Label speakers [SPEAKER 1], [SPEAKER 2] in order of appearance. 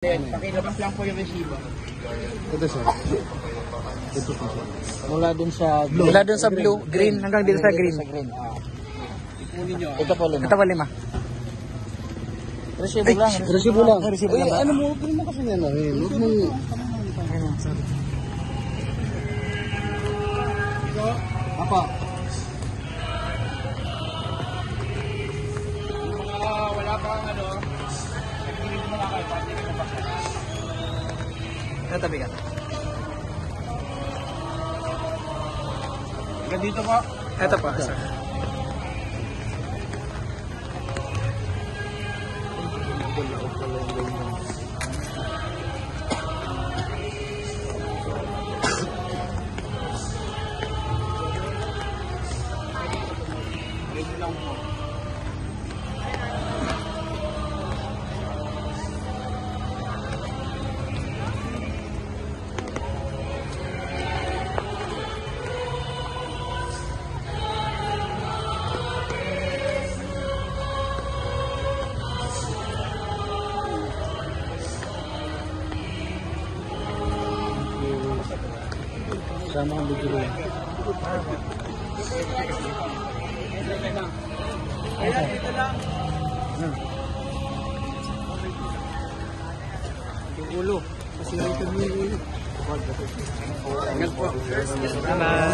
[SPEAKER 1] Pakilabas lang po yung resibo.
[SPEAKER 2] Ito sir. Ito po sir.
[SPEAKER 3] Mula dun sa blue, green, hanggang dito sa green.
[SPEAKER 1] Ipunin nyo.
[SPEAKER 3] Ito po 5. Resibo lang.
[SPEAKER 2] Resibo lang.
[SPEAKER 3] Resibo
[SPEAKER 2] Ay,
[SPEAKER 3] lang ba?
[SPEAKER 2] ano mo, huwag mo kasi yan. Huwag mo.
[SPEAKER 3] Ayun, sorry.
[SPEAKER 2] Apa.
[SPEAKER 1] Wala pa ang ano. Nagpinit mo na kayo. Pati ka pa.
[SPEAKER 3] Natabi ka.
[SPEAKER 1] Hanggang dito po.
[SPEAKER 3] Ito pa, sir.
[SPEAKER 1] Ganyan lang po.
[SPEAKER 2] Sama kang video lang.
[SPEAKER 1] Ayan, dito lang.
[SPEAKER 2] Yung ulo. Kasi ito yung ulo.
[SPEAKER 1] Hanggang po.
[SPEAKER 3] Salamat.